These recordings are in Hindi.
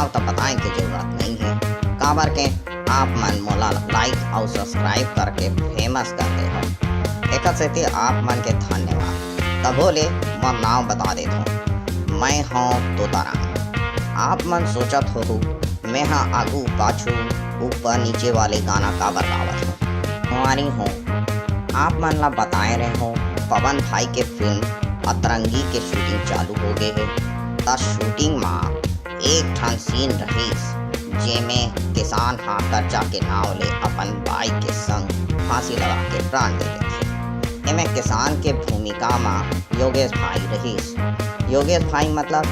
तो बताएं की जरूरत नहीं है। काबर के आप मन मोला लाइक और सब्सक्राइब करके फेमस करते हो। एक सेती आप मन के धन्यवाद। तब बोले मैं नाम बता देता हूँ। मैं हूँ तोताराम। आप मन सोचत हो मैं हाँ आगू पाछू ऊपर नीचे वाले गाना काबर गावत हूँ। हमारी हूँ आप मन ला बताए रहे हो पवन भाई के फिल्म अतरंगी के शूटिंग चालू हो गए है। ता शूटिंग में एक ठन सीन रहीस जेमे किसान हाकर जाके नाव ले अपन भाई के संग फांसी लगा के प्राण दे देते। एमे किसान के भूमिका में योगेश भाई रहीस। योगेश भाई मतलब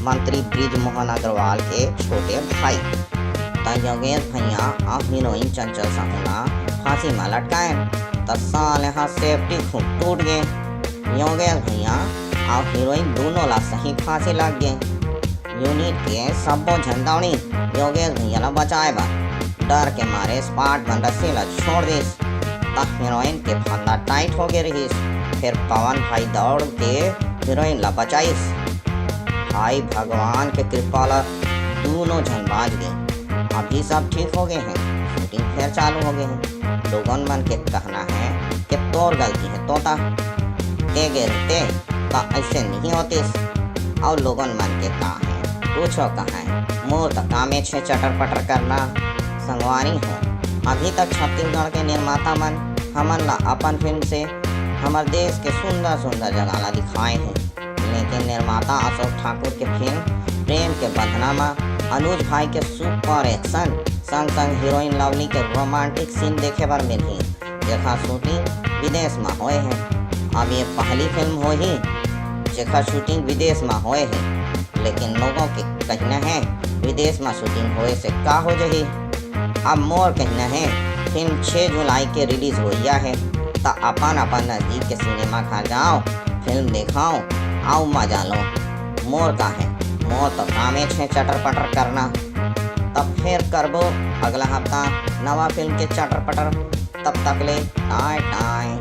मंत्री ब्रिज मोहन अग्रवाल के छोटे भाई। ता योगेश भैया और हीरोइन चंचल साहूना फांसी में लटकाए तो साले हाँ सेफ्टी खूब टूट गए। योगेश भैया और हीरोइन दोनों ला सही फांसी लग गए। यूनिट के सबो झंडौनी योगेश भैया ला बचाए बा डर के मारे स्पाट बन रस्सी ला छोड़ दिस। तब हीरोइन के फंदा टाइट हो गए रहीस। फिर पवन भाई दौड़ के हीरोइन ला बचाइस। भाई भगवान के कृपा ला दोनों झन बाज गए। अभी सब ठीक हो गए हैं। शूटिंग फिर चालू हो गए हैं। लोगों मन के कहना है कि तोर गलती है तोता ते गिरते तो ऐसे नहीं होते। और लोगों मन के कहा है पूछो कहाँ है मोर तो कामे छे चटर पटर करना संगवारी हो। अभी तक छत्तीसगढ़ के निर्माता मन हमन ला अपन फिल्म से हमारे देश के सुंदर सुंदर जगह ला दिखाए हैं। लेकिन निर्माता अशोक ठाकुर के फिल्म प्रेम के बंधना में अनुज भाई के सुपर एक्शन संग संग हीरोइन लवली के रोमांटिक सीन देखे बर मिली जेखा शूटिंग विदेश में होए हैं। अब ये पहली फिल्म हो ही जेखा शूटिंग विदेश में होए है। लेकिन लोगों के कहना है विदेश में शूटिंग होए से का हो जाही। अब मोर कहना है फिल्म 6 जुलाई के रिलीज होइया है तो अपन अपन नज़दीक के सिनेमा खा जाओ फिल्म देखाओ आओ मजा लो। मोर का है मोर तो कामे छे चटर पटर करना। तब फिर करबो अगला हफ्ता नवा फिल्म के चटर पटर। तब तक ले टाय टाय।